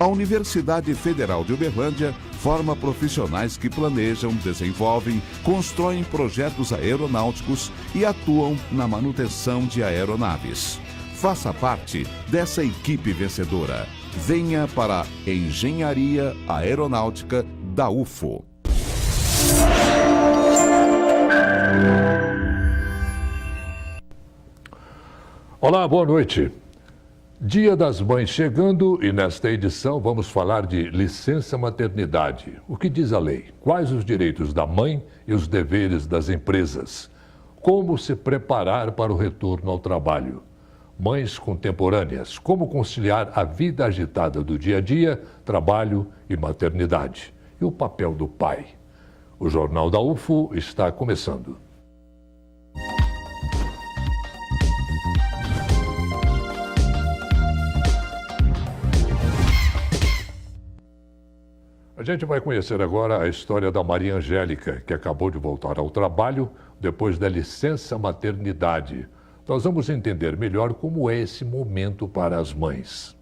A Universidade Federal de Uberlândia forma profissionais que planejam, desenvolvem, constroem projetos aeronáuticos e atuam na manutenção de aeronaves. Faça parte dessa equipe vencedora. Venha para a Engenharia Aeronáutica da UFO. Olá, boa noite. Dia das Mães chegando e nesta edição vamos falar de licença maternidade. O que diz a lei? Quais os direitos da mãe e os deveres das empresas? Como se preparar para o retorno ao trabalho? Mães contemporâneas, como conciliar a vida agitada do dia a dia, trabalho e maternidade? E o papel do pai? O Jornal da UFO está começando. A gente vai conhecer agora a história da Maria Angélica, que acabou de voltar ao trabalho depois da licença maternidade. Nós vamos entender melhor como é esse momento para as mães.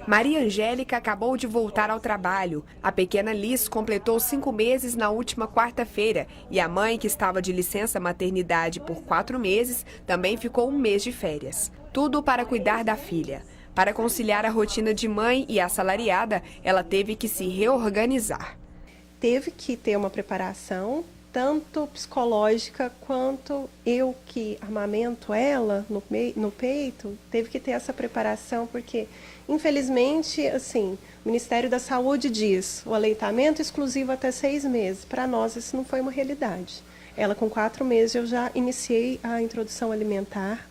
Maria Angélica acabou de voltar ao trabalho. A pequena Liz completou 5 meses na última quarta-feira e a mãe, que estava de licença maternidade por 4 meses, também ficou 1 mês de férias. Tudo para cuidar da filha. Para conciliar a rotina de mãe e assalariada, ela teve que se reorganizar. Teve que ter uma preparação, tanto psicológica quanto eu que amamento ela no peito, teve que ter essa preparação, porque, infelizmente, assim, o Ministério da Saúde diz o aleitamento exclusivo até 6 meses. Para nós, isso não foi uma realidade. Ela, com 4 meses, eu já iniciei a introdução alimentar.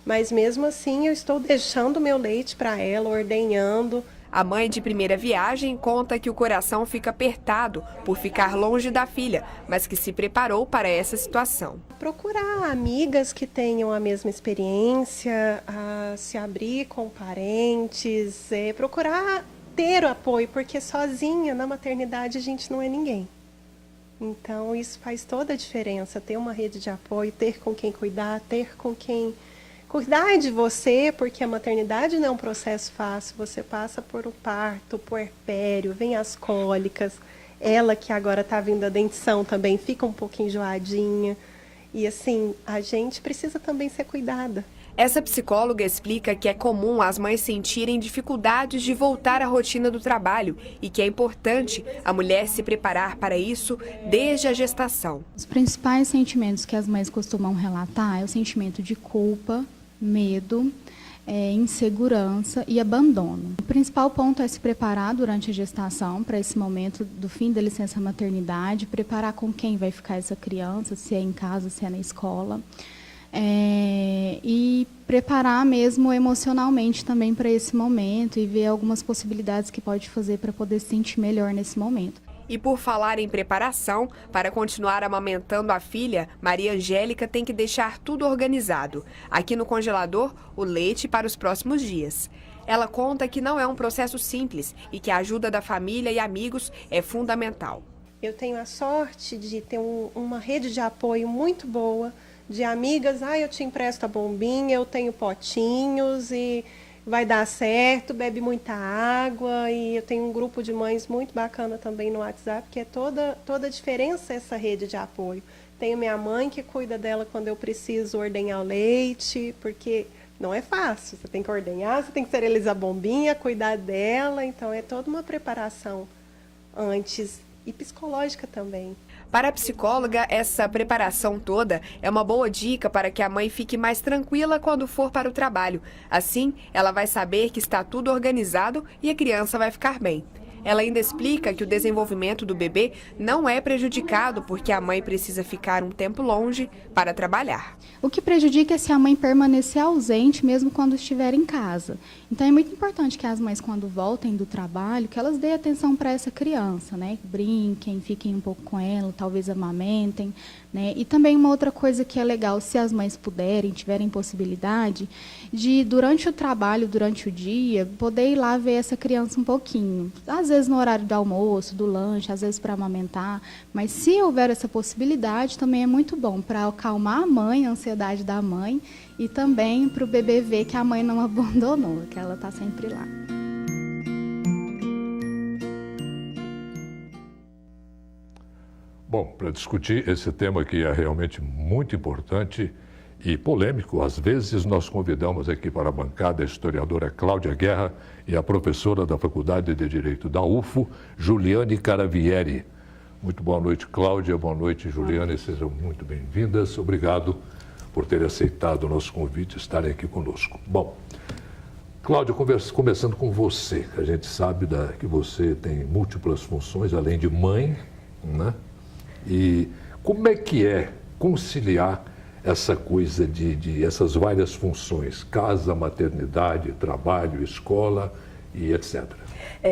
Mas mesmo assim eu estou deixando meu leite para ela, ordenhando. A mãe de primeira viagem conta que o coração fica apertado por ficar longe da filha, mas que se preparou para essa situação. Procurar amigas que tenham a mesma experiência, se abrir com parentes, procurar ter o apoio, porque sozinha na maternidade a gente não é ninguém. Então isso faz toda a diferença, ter uma rede de apoio, ter com quem cuidar, ter com quem cuidar de você, porque a maternidade não é um processo fácil. Você passa por um parto, puerpério, vem as cólicas. Ela, que agora está vindo a dentição, também fica um pouquinho enjoadinha. E assim, a gente precisa também ser cuidada. Essa psicóloga explica que é comum as mães sentirem dificuldades de voltar à rotina do trabalho e que é importante a mulher se preparar para isso desde a gestação. Os principais sentimentos que as mães costumam relatar é o sentimento de culpa, medo, insegurança e abandono. O principal ponto é se preparar durante a gestação para esse momento do fim da licença maternidade, preparar com quem vai ficar essa criança, se é em casa, se é na escola. E preparar mesmo emocionalmente também para esse momento e ver algumas possibilidades que pode fazer para poder se sentir melhor nesse momento. E por falar em preparação, para continuar amamentando a filha, Maria Angélica tem que deixar tudo organizado. Aqui no congelador, o leite para os próximos dias. Ela conta que não é um processo simples e que a ajuda da família e amigos é fundamental. Eu tenho a sorte de ter uma rede de apoio muito boa, de amigas, eu te empresto a bombinha, eu tenho potinhos e vai dar certo, bebe muita água. E eu tenho um grupo de mães muito bacana também no WhatsApp, que é toda a diferença essa rede de apoio. Tenho minha mãe que cuida dela quando eu preciso ordenhar o leite, porque não é fácil, você tem que ordenhar, você tem que esterilizar a bombinha, cuidar dela, então é toda uma preparação antes e psicológica também. Para a psicóloga, essa preparação toda é uma boa dica para que a mãe fique mais tranquila quando for para o trabalho. Assim, ela vai saber que está tudo organizado e a criança vai ficar bem. Ela ainda explica que o desenvolvimento do bebê não é prejudicado porque a mãe precisa ficar um tempo longe para trabalhar. O que prejudica é se a mãe permanecer ausente mesmo quando estiver em casa. Então é muito importante que as mães, quando voltem do trabalho, que elas deem atenção para essa criança, né? Brinquem, fiquem um pouco com ela, talvez amamentem, né? E também uma outra coisa que é legal, se as mães puderem, tiverem possibilidade, de durante o trabalho, durante o dia, poder ir lá ver essa criança um pouquinho. Às vezes vezes no horário do almoço, do lanche, às vezes para amamentar, mas se houver essa possibilidade, também é muito bom para acalmar a mãe, a ansiedade da mãe, e também para o bebê ver que a mãe não abandonou, que ela está sempre lá. Bom, para discutir esse tema que é realmente muito importante e polêmico, às vezes nós convidamos aqui para a bancada a historiadora Cláudia Guerra e a professora da Faculdade de Direito da UFO, Juliane Caravieri. Muito boa noite, Cláudia. Boa noite, Juliane. Sejam muito bem-vindas. Obrigado por terem aceitado o nosso convite e estarem aqui conosco. Bom, Cláudia, começando com você, que a gente sabe que você tem múltiplas funções, além de mãe, né? E como é que é conciliar essa coisa de essas várias funções, casa, maternidade, trabalho, escola e etc.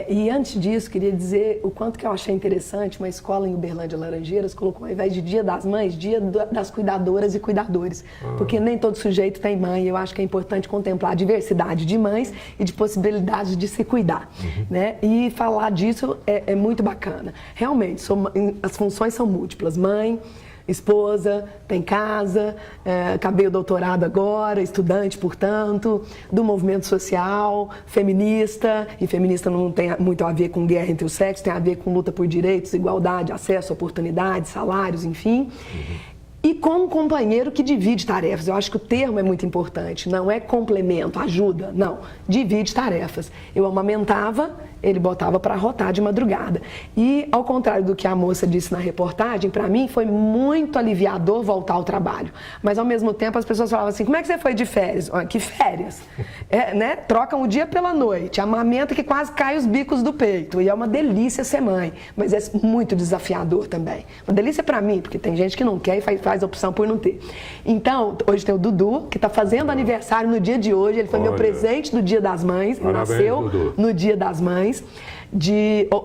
E antes disso, queria dizer o quanto que eu achei interessante, uma escola em Uberlândia, Laranjeiras, colocou ao invés de Dia das Mães, Dia das Cuidadoras e Cuidadores, porque nem todo sujeito tem mãe, eu acho que é importante contemplar a diversidade de mães e de possibilidades de se cuidar, né? E falar disso é muito bacana. Realmente, as funções são múltiplas, mãe, esposa, tem casa, acabei o doutorado agora, estudante, portanto, do movimento social, feminista, e feminista não tem muito a ver com guerra entre os sexos, tem a ver com luta por direitos, igualdade, acesso, oportunidades, salários, enfim. E com um companheiro que divide tarefas. Eu acho que o termo é muito importante, não é complemento, ajuda, não, divide tarefas. Eu amamentava, ele botava para rotar de madrugada. E, ao contrário do que a moça disse na reportagem, para mim foi muito aliviador voltar ao trabalho. Mas, ao mesmo tempo, as pessoas falavam assim, como é que você foi de férias? Olha, que férias? Né? Trocam o dia pela noite, amamenta que quase cai os bicos do peito. E é uma delícia ser mãe, mas é muito desafiador também. Uma delícia para mim, porque tem gente que não quer e faz opção por não ter. Então, hoje tem o Dudu, que está fazendo aniversário no dia de hoje. Ele foi meu presente do Dia das Mães. Ele nasceu Dudu. No Dia das Mães.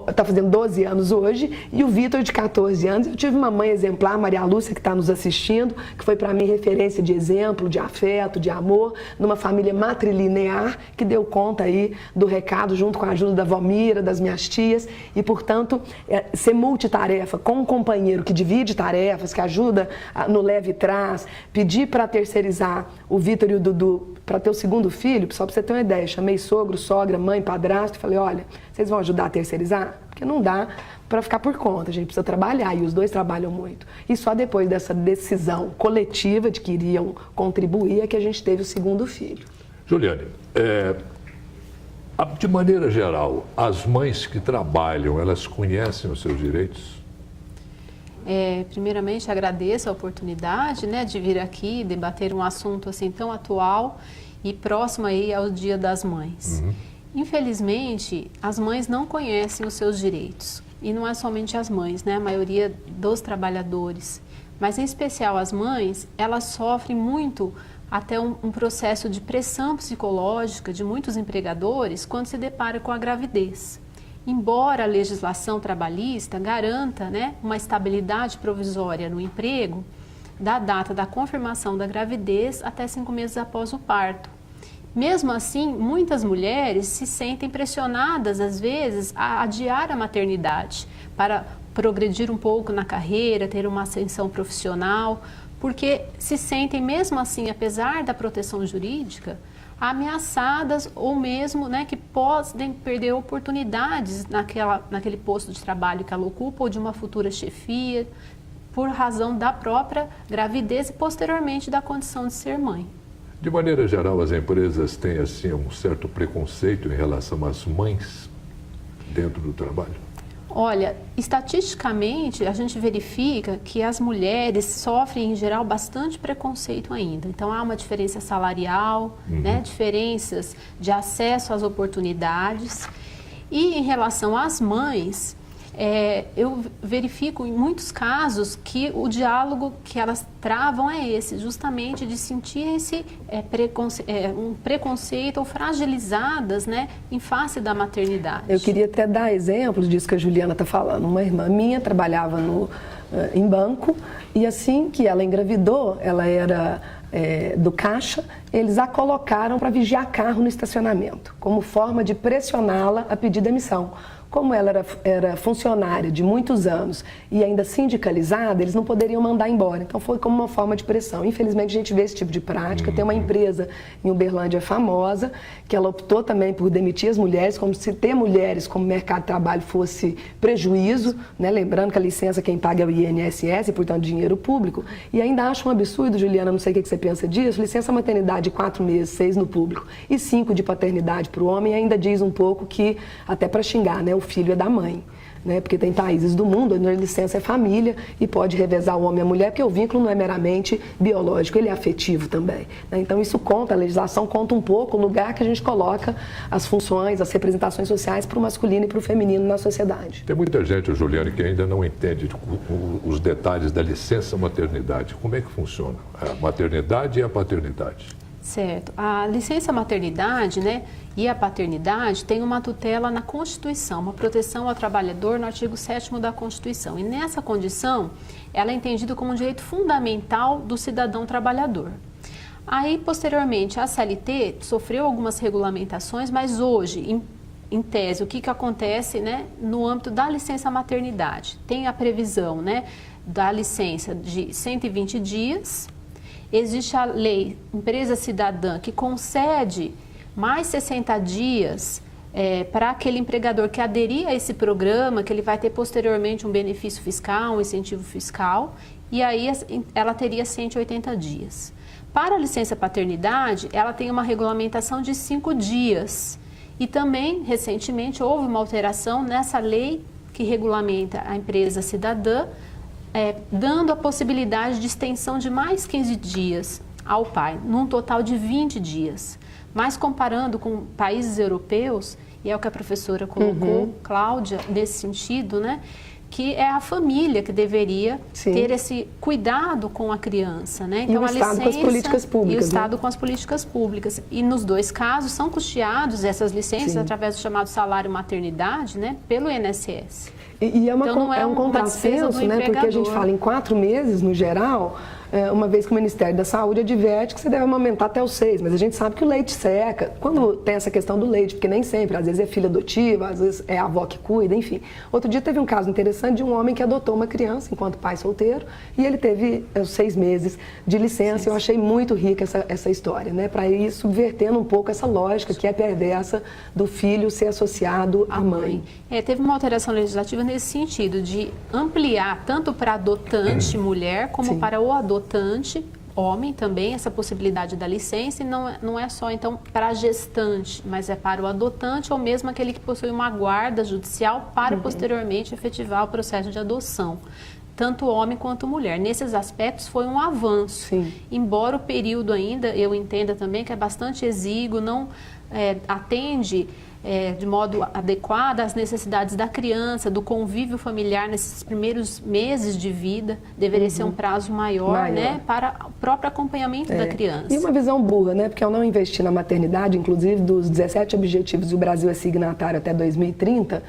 Está fazendo 12 anos hoje, e o Vitor, de 14 anos. Eu tive uma mãe exemplar, Maria Lúcia, que está nos assistindo, que foi para mim referência de exemplo, de afeto, de amor, numa família matrilinear, que deu conta aí do recado, junto com a ajuda da Vomira, das minhas tias, e, portanto, ser multitarefa com um companheiro que divide tarefas, que ajuda no leve e traz, pedir para terceirizar o Vitor e o Dudu para ter o segundo filho, só para você ter uma ideia, chamei sogro, sogra, mãe, padrasto, e falei, olha, vocês vão ajudar a terceirizar? Porque não dá para ficar por conta, a gente precisa trabalhar, e os dois trabalham muito. E só depois dessa decisão coletiva de que iriam contribuir é que a gente teve o segundo filho. Juliane, de maneira geral, as mães que trabalham, elas conhecem os seus direitos? Primeiramente, agradeço a oportunidade, né, de vir aqui debater um assunto assim tão atual e próximo aí ao Dia das Mães. Infelizmente, as mães não conhecem os seus direitos. E não é somente as mães, né, a maioria dos trabalhadores. Mas, em especial, as mães, elas sofrem muito até um processo de pressão psicológica de muitos empregadores quando se depara com a gravidez. Embora a legislação trabalhista garanta, né, uma estabilidade provisória no emprego, da data da confirmação da gravidez até 5 meses após o parto. Mesmo assim, muitas mulheres se sentem pressionadas, às vezes, a adiar a maternidade para progredir um pouco na carreira, ter uma ascensão profissional, porque se sentem, mesmo assim, apesar da proteção jurídica, ameaçadas ou mesmo, né, que podem perder oportunidades naquele posto de trabalho que ela ocupa ou de uma futura chefia, por razão da própria gravidez e posteriormente da condição de ser mãe. De maneira geral, as empresas têm assim um certo preconceito em relação às mães dentro do trabalho? Olha, estatisticamente, a gente verifica que as mulheres sofrem, em geral, bastante preconceito ainda. Então, há uma diferença salarial, né, diferenças de acesso às oportunidades. E, em relação às mães, eu verifico em muitos casos que o diálogo que elas travam é esse, justamente de sentir esse um preconceito ou fragilizadas, né, em face da maternidade. Eu queria até dar exemplos disso que a Juliana está falando. Uma irmã minha trabalhava em banco, e assim que ela engravidou, ela era do caixa, eles a colocaram para vigiar carro no estacionamento, como forma de pressioná-la a pedir demissão. Como ela era funcionária de muitos anos e ainda sindicalizada, eles não poderiam mandar embora. Então foi como uma forma de pressão. Infelizmente a gente vê esse tipo de prática. Tem uma empresa em Uberlândia famosa, que ela optou também por demitir as mulheres, como se ter mulheres como mercado de trabalho fosse prejuízo, né? Lembrando que a licença quem paga é o INSS, portanto dinheiro público. E ainda acho um absurdo, Juliana, não sei o que você pensa disso, licença maternidade de 4 meses, 6 no público e 5 de paternidade para o homem, ainda diz um pouco que, até para xingar, né? O filho é da mãe, né? Porque tem países do mundo onde a licença é família e pode revezar o homem e a mulher, porque o vínculo não é meramente biológico, ele é afetivo também, né? Então isso conta, a legislação conta um pouco o lugar que a gente coloca as funções, as representações sociais para o masculino e para o feminino na sociedade. Tem muita gente, Juliane, que ainda não entende os detalhes da licença maternidade. Como é que funciona a maternidade e a paternidade? Certo. A licença maternidade, né, e a paternidade tem uma tutela na Constituição, uma proteção ao trabalhador no artigo 7º da Constituição. E nessa condição, ela é entendida como um direito fundamental do cidadão trabalhador. Aí, posteriormente, a CLT sofreu algumas regulamentações, mas hoje, em tese, o que acontece, né, no âmbito da licença maternidade? Tem a previsão, né, da licença de 120 dias. Existe a lei Empresa Cidadã, que concede mais 60 dias para aquele empregador que aderir a esse programa, que ele vai ter posteriormente um benefício fiscal, um incentivo fiscal, e aí ela teria 180 dias. Para a licença paternidade, ela tem uma regulamentação de 5 dias. E também, recentemente, houve uma alteração nessa lei que regulamenta a Empresa Cidadã, dando a possibilidade de extensão de mais 15 dias ao pai, num total de 20 dias. Mas comparando com países europeus, e é o que a professora colocou, Cláudia, nesse sentido, né, que é a família que deveria ter esse cuidado com a criança, né? Então, e o Estado com as políticas públicas. E o Estado com as políticas públicas. E nos dois casos são custeados essas licenças através do chamado salário maternidade, né, pelo INSS. E então, é um contrassenso, né? Porque a gente fala em 4 meses, no geral, uma vez que o Ministério da Saúde adverte que você deve amamentar até os 6, mas a gente sabe que o leite seca. Quando tem essa questão do leite, porque nem sempre, às vezes é filha adotiva, às vezes é a avó que cuida, enfim. Outro dia teve um caso interessante de um homem que adotou uma criança enquanto pai solteiro e ele teve 6 meses de licença. Eu achei muito rica essa história, né? Para ir subvertendo um pouco essa lógica que é perversa do filho ser associado à mãe. Teve uma alteração legislativa nesse sentido, de ampliar tanto para a adotante mulher como para o adotante homem também, essa possibilidade da licença, e não é só então para a gestante, mas é para o adotante ou mesmo aquele que possui uma guarda judicial para posteriormente efetivar o processo de adoção. Tanto homem quanto mulher. Nesses aspectos foi um avanço. Embora o período ainda, eu entenda também que é bastante exíguo, não atende de modo adequado às necessidades da criança, do convívio familiar nesses primeiros meses de vida. Deveria ser um prazo maior, né, para o próprio acompanhamento da criança. E uma visão burra, né, porque ao não investir na maternidade, inclusive dos 17 objetivos, e o Brasil é signatário até 2030,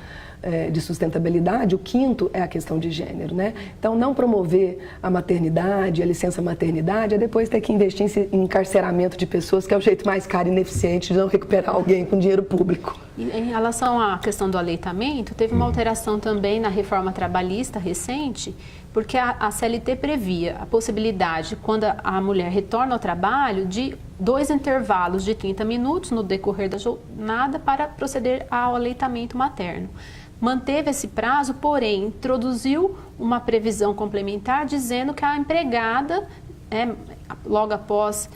de sustentabilidade, o 5º é a questão de gênero, né? Então, não promover a maternidade, a licença maternidade, é depois ter que investir em encarceramento de pessoas, que é o jeito mais caro e ineficiente de não recuperar alguém com dinheiro público. E em relação à questão do aleitamento, teve uma alteração também na reforma trabalhista recente, porque a CLT previa a possibilidade, quando a mulher retorna ao trabalho, de 2 intervalos de 30 minutos no decorrer da jornada para proceder ao aleitamento materno. Manteve esse prazo, porém, introduziu uma previsão complementar dizendo que a empregada, logo após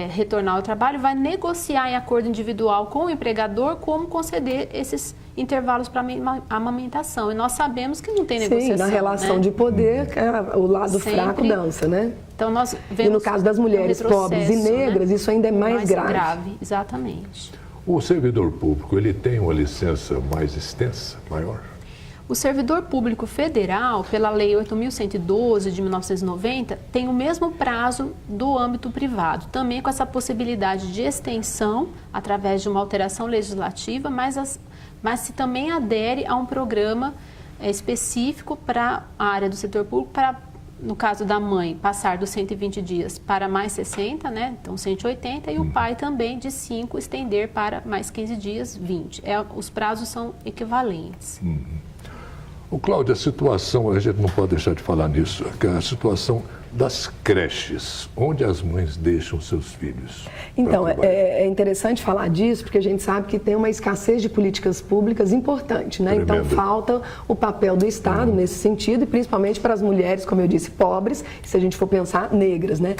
retornar ao trabalho, vai negociar em acordo individual com o empregador como conceder esses intervalos para amamentação. E nós sabemos que não tem negociação. Sim, na relação de poder, o lado fraco dança, né? Então, nós vemos, e no caso das mulheres pobres e negras, isso ainda é mais grave. Exatamente. O servidor público, ele tem uma licença mais extensa, maior? O servidor público federal, pela Lei 8.112 de 1990, tem o mesmo prazo do âmbito privado, também com essa possibilidade de extensão através de uma alteração legislativa, mas se também adere a um programa específico para a área do setor público para no caso da mãe, passar dos 120 dias para mais 60, né? Então 180, e o pai também de 5 estender para mais 15 dias, 20. Os prazos são equivalentes. O Cláudio, a situação, a gente não pode deixar de falar nisso, a situação das creches, onde as mães deixam seus filhos. Então, é interessante falar disso, porque a gente sabe que tem uma escassez de políticas públicas importante, né? Tremendo. Então, falta o papel do Estado nesse sentido, e principalmente para as mulheres, como eu disse, pobres, se a gente for pensar, negras, né?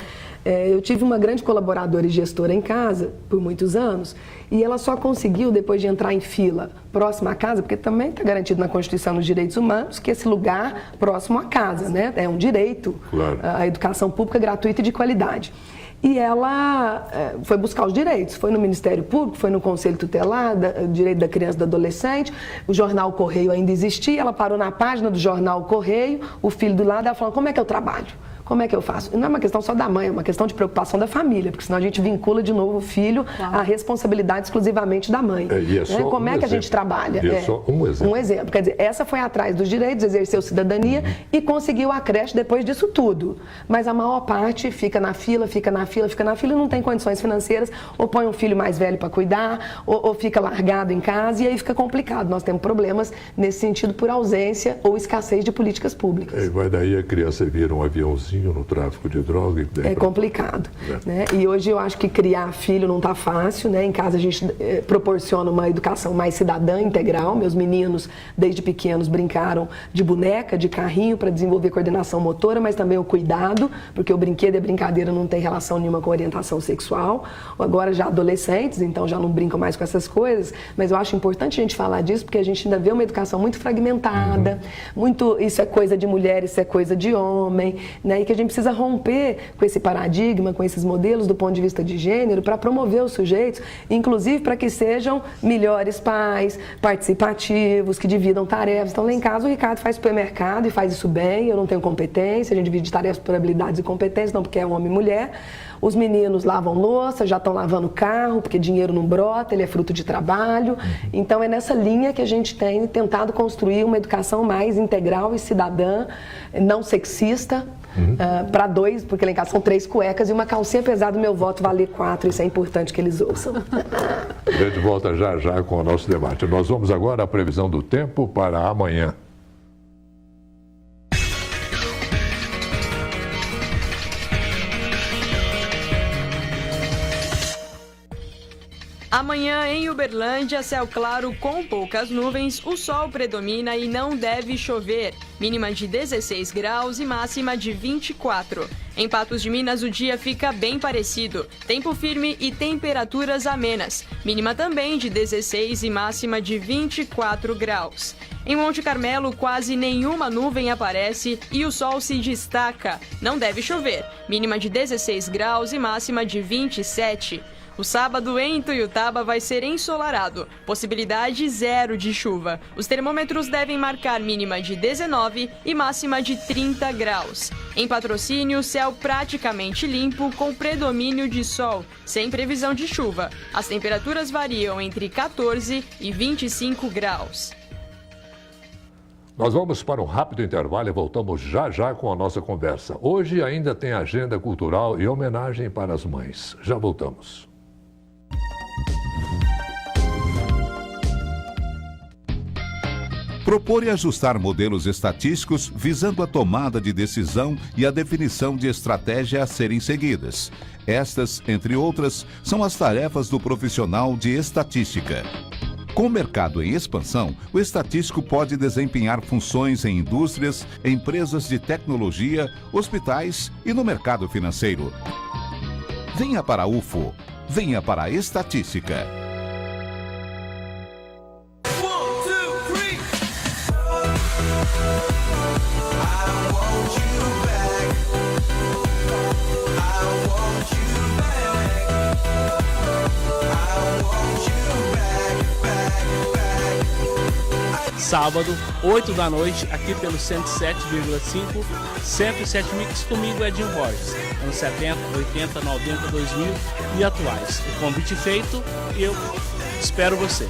Eu tive uma grande colaboradora e gestora em casa por muitos anos, e ela só conseguiu, depois de entrar em fila próxima à casa, porque também está garantido na Constituição dos Direitos Humanos, que esse lugar próximo à casa, né? É um direito, claro, a educação pública gratuita e de qualidade. E ela foi buscar os direitos, foi no Ministério Público, foi no Conselho Tutelar, Direito da Criança e do Adolescente, o jornal Correio ainda existia, ela parou na página do jornal Correio, o filho do lado, ela falou, como é que eu trabalho? Como é que eu faço? Não é uma questão só da mãe, é uma questão de preocupação da família, porque senão a gente vincula de novo o filho à responsabilidade exclusivamente da mãe. Como é que a gente trabalha? É só um exemplo. Um exemplo. Quer dizer, essa foi atrás dos direitos, exerceu cidadania e conseguiu a creche depois disso tudo. Mas a maior parte fica na fila e não tem condições financeiras, ou põe um filho mais velho para cuidar, ou fica largado em casa, e aí fica complicado. Nós temos problemas nesse sentido por ausência ou escassez de políticas públicas. Vai daí a criança vira um aviãozinho no tráfico de droga. É complicado. Né? E hoje eu acho que criar filho não está fácil, né? Em casa a gente proporciona uma educação mais cidadã, integral. Meus meninos, desde pequenos, brincaram de boneca, de carrinho, para desenvolver coordenação motora, mas também o cuidado, porque o brinquedo e a brincadeira não tem relação nenhuma com orientação sexual. Agora já adolescentes, então já não brincam mais com essas coisas, mas eu acho importante a gente falar disso, porque a gente ainda vê uma educação muito fragmentada, muito, isso é coisa de mulher, isso é coisa de homem, né? E que a gente precisa romper com esse paradigma, com esses modelos do ponto de vista de gênero, para promover os sujeitos, inclusive para que sejam melhores pais, participativos, que dividam tarefas. Então, lá em casa, o Ricardo faz supermercado e faz isso bem, eu não tenho competência, a gente divide tarefas por habilidades e competências, não porque é homem e mulher. Os meninos lavam louça, já estão lavando carro, porque dinheiro não brota, ele é fruto de trabalho. Então, é nessa linha que a gente tem tentado construir uma educação mais integral e cidadã, não sexista, para 2, porque lá em casa são 3 cuecas e uma calcinha, apesar do meu voto valer 4, isso é importante que eles ouçam. A gente volta já com o nosso debate. Nós vamos agora à previsão do tempo para amanhã. Amanhã em Uberlândia, céu claro com poucas nuvens, o sol predomina e não deve chover. Mínima de 16 graus e máxima de 24. Em Patos de Minas, o dia fica bem parecido. Tempo firme e temperaturas amenas. Mínima também de 16 e máxima de 24 graus. Em Monte Carmelo, quase nenhuma nuvem aparece e o sol se destaca. Não deve chover. Mínima de 16 graus e máxima de 27. O sábado em Ituiutaba vai ser ensolarado, possibilidade 0 de chuva. Os termômetros devem marcar mínima de 19 e máxima de 30 graus. Em Patrocínio, céu praticamente limpo com predomínio de sol, sem previsão de chuva. As temperaturas variam entre 14 e 25 graus. Nós vamos para um rápido intervalo e voltamos já com a nossa conversa. Hoje ainda tem agenda cultural e homenagem para as mães. Já voltamos. Propor e ajustar modelos estatísticos visando a tomada de decisão e a definição de estratégia a serem seguidas. Estas, entre outras, são as tarefas do profissional de estatística. Com o mercado em expansão, o estatístico pode desempenhar funções em indústrias, empresas de tecnologia, hospitais e no mercado financeiro. Venha para a UFO, venha para a estatística. Sábado, 8 da noite, aqui pelo 107,5, 107 Mix, comigo Edinho Borges. Anos 70, 80, 90, 2000 e atuais. O convite feito e eu espero você.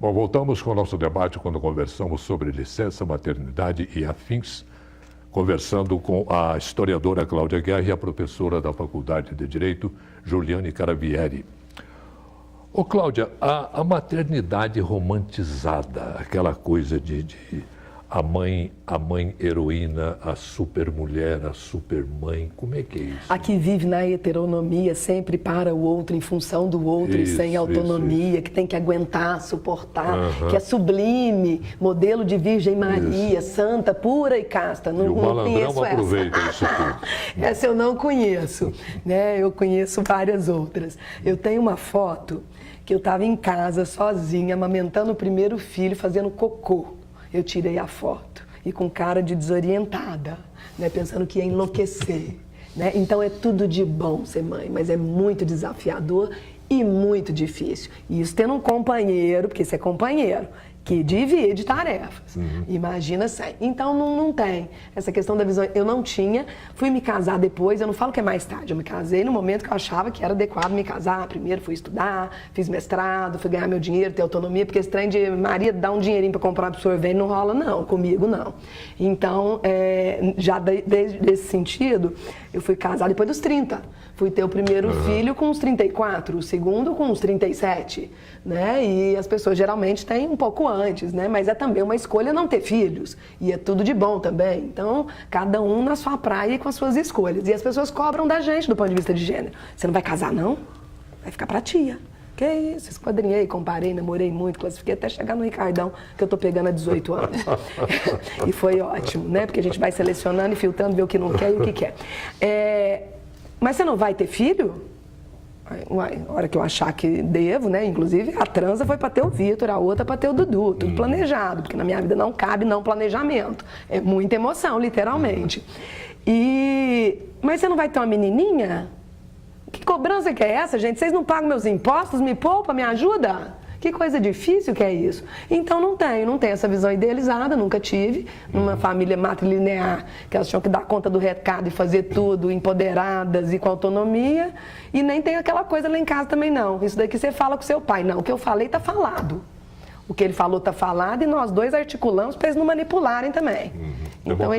Bom, voltamos com o nosso debate quando conversamos sobre licença, maternidade e afins, conversando com a historiadora Cláudia Guerra e a professora da Faculdade de Direito, Juliane Caravieri. Ô Cláudia, a maternidade romantizada, aquela coisa de a mãe heroína, a supermulher, a supermãe, como é que é isso? A que vive na heteronomia, sempre para o outro, em função do outro, e sem autonomia, que tem que aguentar, suportar, que é sublime, modelo de Virgem Maria, santa, pura e casta. Não, e o malandrão aproveita isso tudo. Essa eu não conheço, né? Eu conheço várias outras. Eu tenho uma foto que eu estava em casa, sozinha, amamentando o primeiro filho, fazendo cocô. Eu tirei a foto e com cara de desorientada, né, pensando que ia enlouquecer. Né? Então é tudo de bom ser mãe, mas é muito desafiador e muito difícil. E isso tendo um companheiro, porque você é companheiro, que divide tarefas. Imagina sem. Então não tem essa questão da visão. Eu não tinha, fui me casar depois, eu não falo que é mais tarde, eu me casei no momento que eu achava que era adequado me casar. Primeiro fui estudar, fiz mestrado, fui ganhar meu dinheiro, ter autonomia, porque esse trem de Maria dá um dinheirinho para comprar absorvente não rola não, comigo não. Então, já desde esse sentido, eu fui casar depois dos 30. Fui ter o primeiro filho com uns 34, o segundo com uns 37, né? E as pessoas geralmente têm um pouco antes, né? Mas é também uma escolha não ter filhos. E é tudo de bom também. Então, cada um na sua praia e com as suas escolhas. E as pessoas cobram da gente do ponto de vista de gênero. Você não vai casar, não? Vai ficar pra tia. Que isso? Esquadrinhei, comparei, namorei muito, classifiquei até chegar no Ricardão, que eu tô pegando há 18 anos. E foi ótimo, né? Porque a gente vai selecionando e filtrando, ver o que não quer e o que quer. Mas você não vai ter filho? A hora que eu achar que devo, né? Inclusive, a transa foi para ter o Vitor, a outra para ter o Dudu, tudo planejado, porque na minha vida não cabe não planejamento. É muita emoção, literalmente. Mas você não vai ter uma menininha? Que cobrança que é essa, gente? Vocês não pagam meus impostos? Me poupa, me ajuda? Que coisa difícil que é isso. Então não tenho essa visão idealizada, nunca tive. Numa família matrilinear, que elas tinham que dar conta do recado e fazer tudo, empoderadas e com autonomia. E nem tem aquela coisa lá em casa também não. Isso daqui você fala com seu pai. Não, o que eu falei está falado. O que ele falou está falado e nós dois articulamos para eles não manipularem também. Então,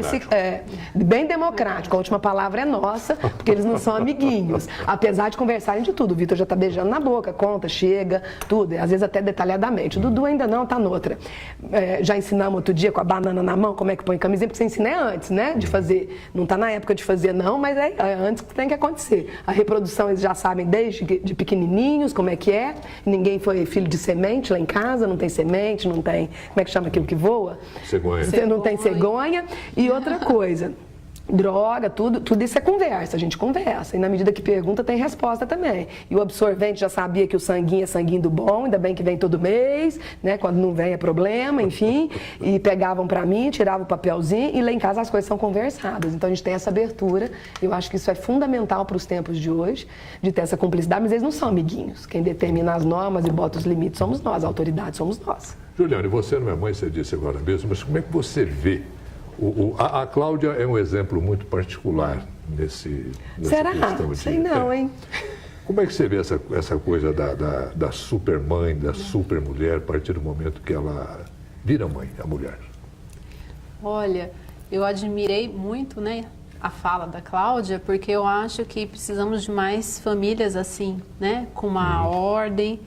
bem democrático. A última palavra é nossa, porque eles não são amiguinhos. Apesar de conversarem de tudo. O Vitor já está beijando na boca, conta, chega, tudo. Às vezes até detalhadamente. O Dudu ainda não, está noutra. Já ensinamos outro dia com a banana na mão, como é que põe camisinha, porque você ensina antes, né? De fazer. Não está na época de fazer não, mas é antes que tem que acontecer. A reprodução eles já sabem desde de pequenininhos, como é que é. Ninguém foi filho de semente lá em casa, não tem semente, não tem, como é que chama aquilo que voa? Cegonha. Você não tem cegonha. E outra coisa, droga, tudo isso é conversa, a gente conversa. E na medida que pergunta, tem resposta também. E o absorvente já sabia que o sanguinho é sanguinho do bom, ainda bem que vem todo mês, né? Quando não vem é problema, enfim. E pegavam pra mim, tiravam o papelzinho e lá em casa as coisas são conversadas. Então a gente tem essa abertura. Eu acho que isso é fundamental para os tempos de hoje, de ter essa cumplicidade, mas eles não são amiguinhos. Quem determina as normas e bota os limites somos nós, a autoridade somos nós. Juliane, você não é mãe, você disse agora mesmo, mas como é que você vê? A Cláudia é um exemplo muito particular nessa questão de... Sei não, hein? Como é que você vê essa coisa da supermãe, da supermulher, a partir do momento que ela vira mãe, a mulher? Olha, eu admirei muito, né, a fala da Cláudia, porque eu acho que precisamos de mais famílias assim, né, com uma ordem,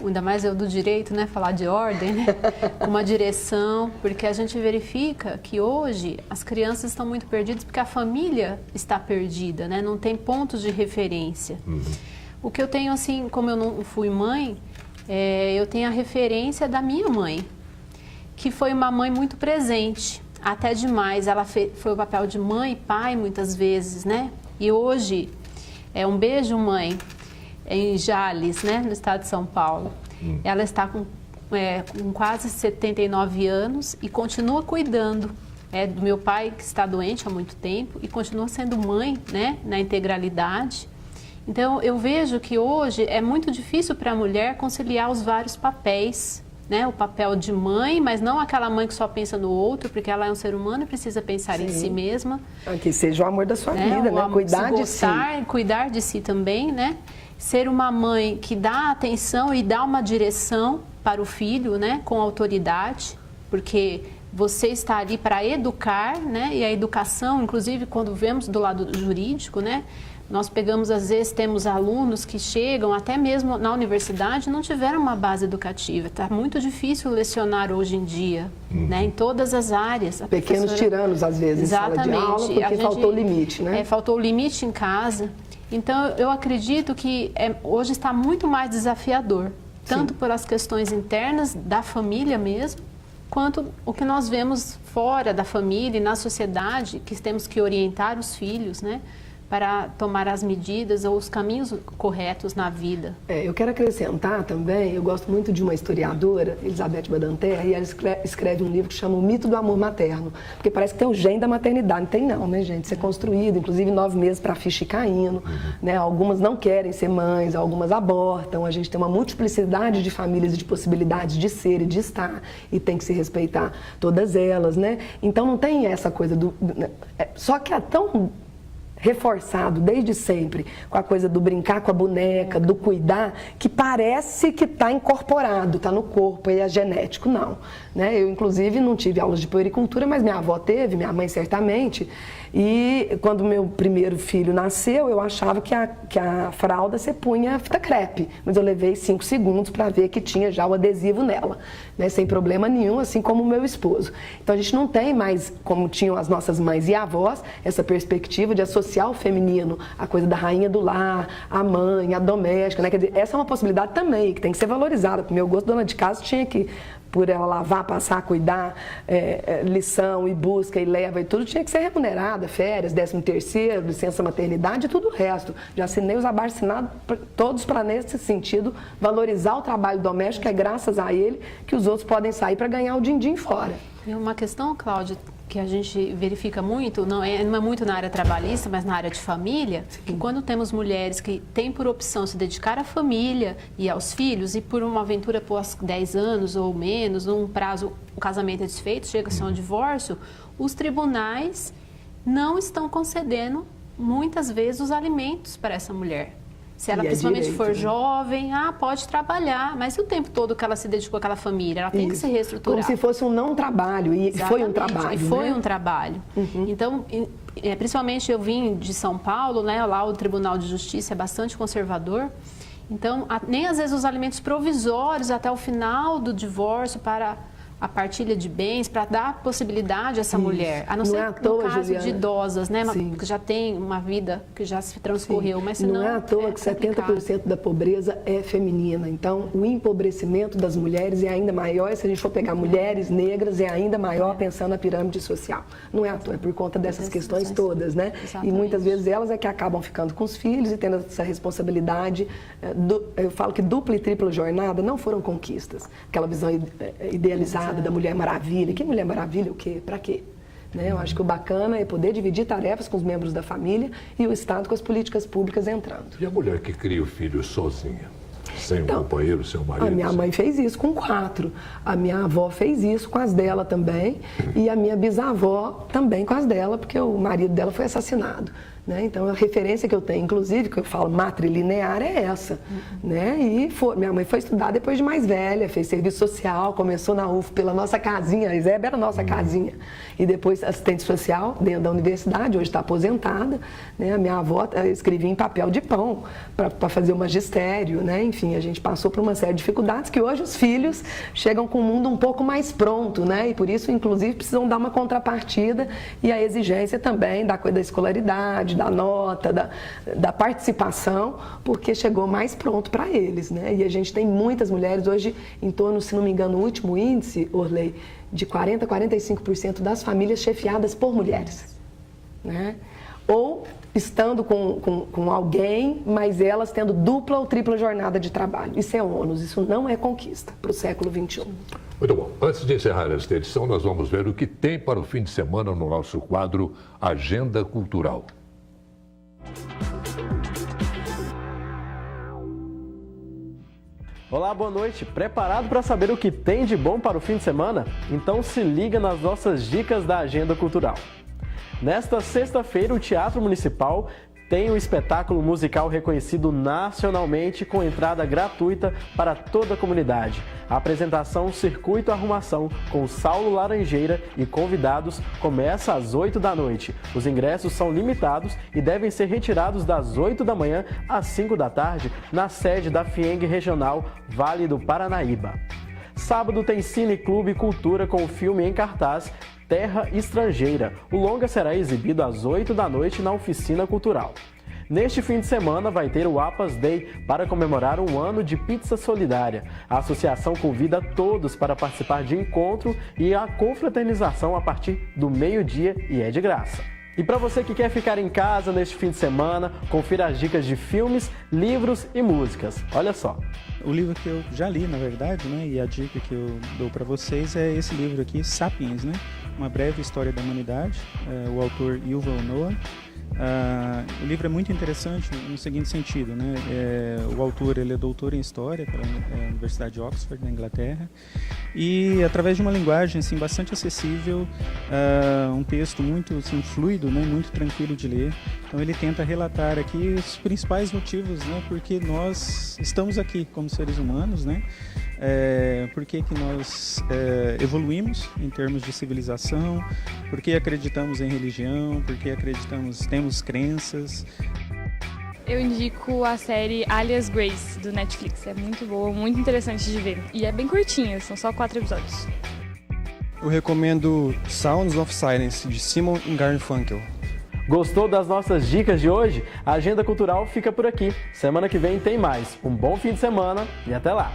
ainda mais eu do direito, né, falar de ordem, né, uma direção, porque a gente verifica que hoje as crianças estão muito perdidas porque a família está perdida, né, não tem pontos de referência. O que eu tenho, assim, como eu não fui mãe, eu tenho a referência da minha mãe, que foi uma mãe muito presente, até demais. Ela foi o papel de mãe e pai muitas vezes, né, e hoje, um beijo, mãe, em Jales, né, no estado de São Paulo. Ela está com quase 79 anos e continua cuidando do meu pai, que está doente há muito tempo, e continua sendo mãe, né, na integralidade. Então, eu vejo que hoje é muito difícil para a mulher conciliar os vários papéis, né, o papel de mãe, mas não aquela mãe que só pensa no outro, porque ela é um ser humano e precisa pensar em si mesma. Que seja o amor da sua vida, né? Cuidar de si. Cuidar de si também, né? Ser uma mãe que dá atenção e dá uma direção para o filho, né, com autoridade, porque você está ali para educar, né? E a educação, inclusive, quando vemos do lado jurídico, né? Nós pegamos, às vezes, temos alunos que chegam, até mesmo na universidade, não tiveram uma base educativa. Está muito difícil lecionar hoje em dia, né? Em todas as áreas. Pequenos tiranos, às vezes, exatamente, em sala de aula, porque faltou o limite, né? Faltou o limite em casa. Então, eu acredito que hoje está muito mais desafiador, tanto por as questões internas da família mesmo, quanto o que nós vemos fora da família e na sociedade, que temos que orientar os filhos, né? Para tomar as medidas ou os caminhos corretos na vida. Eu quero acrescentar também, eu gosto muito de uma historiadora, Elizabeth Badinter, e ela escreve um livro que chama O Mito do Amor Materno, porque parece que tem o gene da maternidade. Não tem não, né, gente? Isso é construído, inclusive 9 meses para a ficha ir caindo, né? Algumas não querem ser mães, algumas abortam, a gente tem uma multiplicidade de famílias e de possibilidades de ser e de estar, e tem que se respeitar todas elas, né? Então não tem essa coisa do... Só que é tão reforçado desde sempre com a coisa do brincar com a boneca, do cuidar, que parece que está incorporado, está no corpo e é genético, não. Né? Eu, inclusive, não tive aulas de puericultura, mas minha avó teve, minha mãe certamente, e quando meu primeiro filho nasceu, eu achava que a fralda você punha fita crepe, mas eu levei 5 segundos para ver que tinha já o adesivo nela, né? Sem problema nenhum, assim como o meu esposo. Então a gente não tem mais, como tinham as nossas mães e avós, essa perspectiva de associar o feminino, a coisa da rainha do lar, a mãe, a doméstica, né? Quer dizer, essa é uma possibilidade também, que tem que ser valorizada. Pro meu gosto, dona de casa tinha que, por ela lavar, passar, cuidar, lição e busca e leva e tudo, tinha que ser remunerada, férias, 13º, licença maternidade e tudo o resto. Já assinei os abaixo-assinados todos para, nesse sentido, valorizar o trabalho doméstico, é graças a ele que os outros podem sair para ganhar o din-din fora. E uma questão, Cláudia, que a gente verifica muito, não é muito na área trabalhista, mas na área de família, que quando temos mulheres que têm por opção se dedicar à família e aos filhos, e por uma aventura após 10 anos ou menos, num prazo, o casamento é desfeito, chega-se a um divórcio, os tribunais não estão concedendo, muitas vezes, os alimentos para essa mulher. Se ela principalmente direito, for jovem, pode trabalhar, mas e o tempo todo que ela se dedicou àquela família? Ela tem que se reestruturar. Como se fosse um não trabalho, e foi um trabalho. E foi um trabalho. Então, principalmente eu vim de São Paulo, né? Lá o Tribunal de Justiça é bastante conservador. Então, nem às vezes os alimentos provisórios até o final do divórcio para a partilha de bens, para dar possibilidade a essa mulher, a não ser no caso Juliana, de idosas, né, que já tem uma vida que já se transcorreu, mas senão não é à toa que 70% da pobreza é feminina, então o empobrecimento das mulheres é ainda maior, e se a gente for pegar mulheres negras, é ainda maior pensando na pirâmide social. Não é à toa, é por conta dessas questões todas, né? Exatamente. E muitas vezes elas é que acabam ficando com os filhos e tendo essa responsabilidade, eu falo que dupla e tripla jornada não foram conquistas, aquela visão idealizada da Mulher Maravilha. Que Mulher Maravilha o quê? Para quê? Né? Eu acho que o bacana é poder dividir tarefas com os membros da família e o Estado com as políticas públicas entrando. E a mulher que cria o filho sozinha? Sem um companheiro, sem um marido? A minha mãe fez isso com 4. A minha avó fez isso com as dela também. E a minha bisavó também com as dela, porque o marido dela foi assassinado. Né? Então, a referência que eu tenho, inclusive, que eu falo matrilinear, é essa. Né? E minha mãe foi estudar depois de mais velha, fez serviço social, começou na UF pela nossa casinha, a Isebe era a nossa casinha. E depois assistente social dentro da universidade, hoje está aposentada. Né? A minha avó escrevia em papel de pão para fazer o magistério. Né? Enfim, a gente passou por uma série de dificuldades que hoje os filhos chegam com o mundo um pouco mais pronto. Né? E por isso, inclusive, precisam dar uma contrapartida e a exigência também da escolaridade, da nota, da participação, porque chegou mais pronto para eles, né? E a gente tem muitas mulheres, hoje em torno, se não me engano, o último índice, Orley, de 40% a 45% das famílias chefiadas por mulheres, né? Ou estando com alguém, mas elas tendo dupla ou tripla jornada de trabalho. Isso é ônus, isso não é conquista para o século XXI. Muito bom. Antes de encerrar esta edição, nós vamos ver o que tem para o fim de semana no nosso quadro Agenda Cultural. Olá, boa noite. Preparado para saber o que tem de bom para o fim de semana? Então se liga nas nossas dicas da agenda cultural. Nesta sexta-feira, o Teatro Municipal tem um espetáculo musical reconhecido nacionalmente com entrada gratuita para toda a comunidade. A apresentação Circuito Arrumação com Saulo Laranjeira e convidados começa às 8 da noite. Os ingressos são limitados e devem ser retirados das 8 da manhã às 5 da tarde na sede da FIENG Regional Vale do Paranaíba. Sábado tem Cine Clube Cultura com o filme em cartaz Terra Estrangeira. O longa será exibido às 8 da noite na Oficina Cultural. Neste fim de semana vai ter o APAS Day para comemorar um ano de pizza solidária. A associação convida todos para participar de encontro e a confraternização a partir do meio-dia e é de graça. E para você que quer ficar em casa neste fim de semana, confira as dicas de filmes, livros e músicas. Olha só. O livro que eu já li, na verdade, né, e a dica que eu dou para vocês é esse livro aqui, Sapiens, né? Uma breve história da humanidade, o autor Yuval Noah. O livro é muito interessante no seguinte sentido, né? O autor ele é doutor em História pela Universidade de Oxford, na Inglaterra, e através de uma linguagem assim, bastante acessível, um texto muito assim, fluido, né? Muito tranquilo de ler. Então ele tenta relatar aqui os principais motivos, né? Porque nós estamos aqui como seres humanos, né? Por que nós evoluímos em termos de civilização, por que acreditamos em religião, por que temos crenças. Eu indico a série Alias Grace, do Netflix. É muito boa, muito interessante de ver. E é bem curtinha, são só 4 episódios. Eu recomendo Sounds of Silence, de Simon & Garfunkel. Gostou das nossas dicas de hoje? A Agenda Cultural fica por aqui. Semana que vem tem mais. Um bom fim de semana e até lá!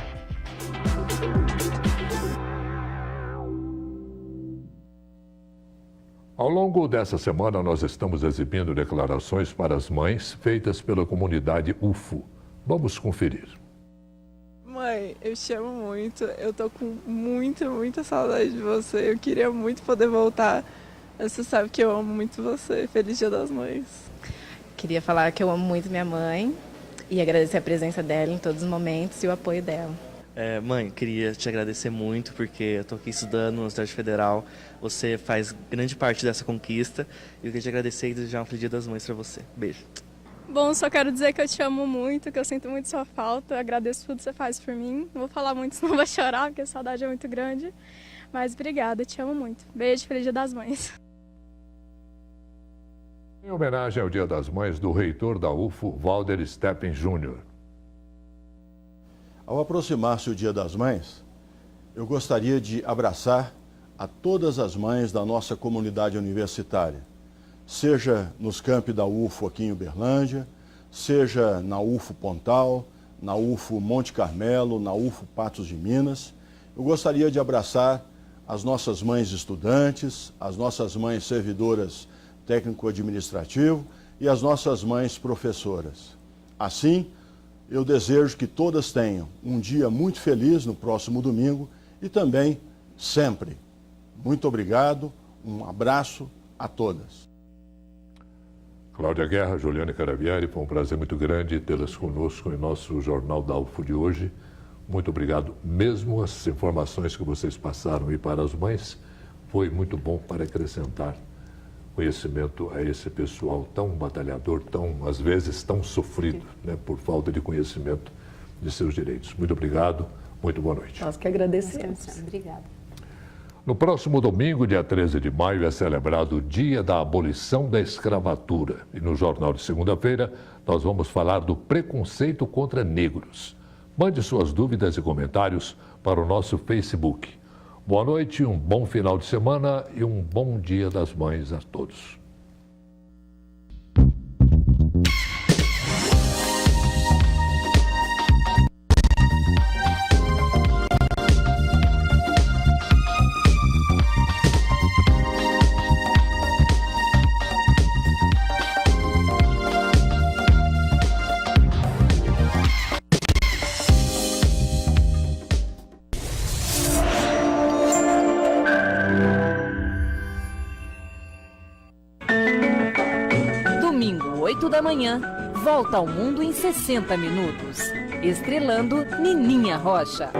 Ao longo dessa semana, nós estamos exibindo declarações para as mães feitas pela comunidade UFO. Vamos conferir. Mãe, eu te amo muito. Eu tô com muita saudade de você. Eu queria muito poder voltar. Você sabe que eu amo muito você. Feliz Dia das Mães. Queria falar que eu amo muito minha mãe e agradecer a presença dela em todos os momentos e o apoio dela. Mãe, queria te agradecer muito porque eu estou aqui estudando na Universidade Federal. Você faz grande parte dessa conquista e eu queria te agradecer e desejar um feliz Dia das Mães para você. Beijo. Bom, só quero dizer que eu te amo muito, que eu sinto muito sua falta. Agradeço tudo que você faz por mim. Não vou falar muito, senão vou chorar, porque a saudade é muito grande. Mas obrigada, te amo muito. Beijo, feliz Dia das Mães. Em homenagem ao Dia das Mães do reitor da UFO, Valder Steppen Jr. Ao aproximar-se o Dia das Mães, eu gostaria de abraçar a todas as mães da nossa comunidade universitária, seja nos campi da UFO aqui em Uberlândia, seja na UFO Pontal, na UFO Monte Carmelo, na UFO Patos de Minas. Eu gostaria de abraçar as nossas mães estudantes, as nossas mães servidoras técnico-administrativo e as nossas mães professoras. Assim, eu desejo que todas tenham um dia muito feliz no próximo domingo e também sempre. Muito obrigado, um abraço a todas. Cláudia Guerra, Juliane Caravieri, foi um prazer muito grande tê-las conosco em nosso Jornal da UFO de hoje. Muito obrigado mesmo. As informações que vocês passaram e para as mães foi muito bom para acrescentar conhecimento a esse pessoal tão batalhador, às vezes tão sofrido, né, por falta de conhecimento de seus direitos. Muito obrigado, muito boa noite. Nós que agradecemos. Obrigada. No próximo domingo, dia 13 de maio, é celebrado o Dia da Abolição da Escravatura. E no Jornal de segunda-feira, nós vamos falar do preconceito contra negros. Mande suas dúvidas e comentários para o nosso Facebook. Boa noite, um bom final de semana e um bom Dia das Mães a todos. Domingo, 8 da manhã, Volta ao Mundo em 60 minutos. estrelando Nininha Rocha.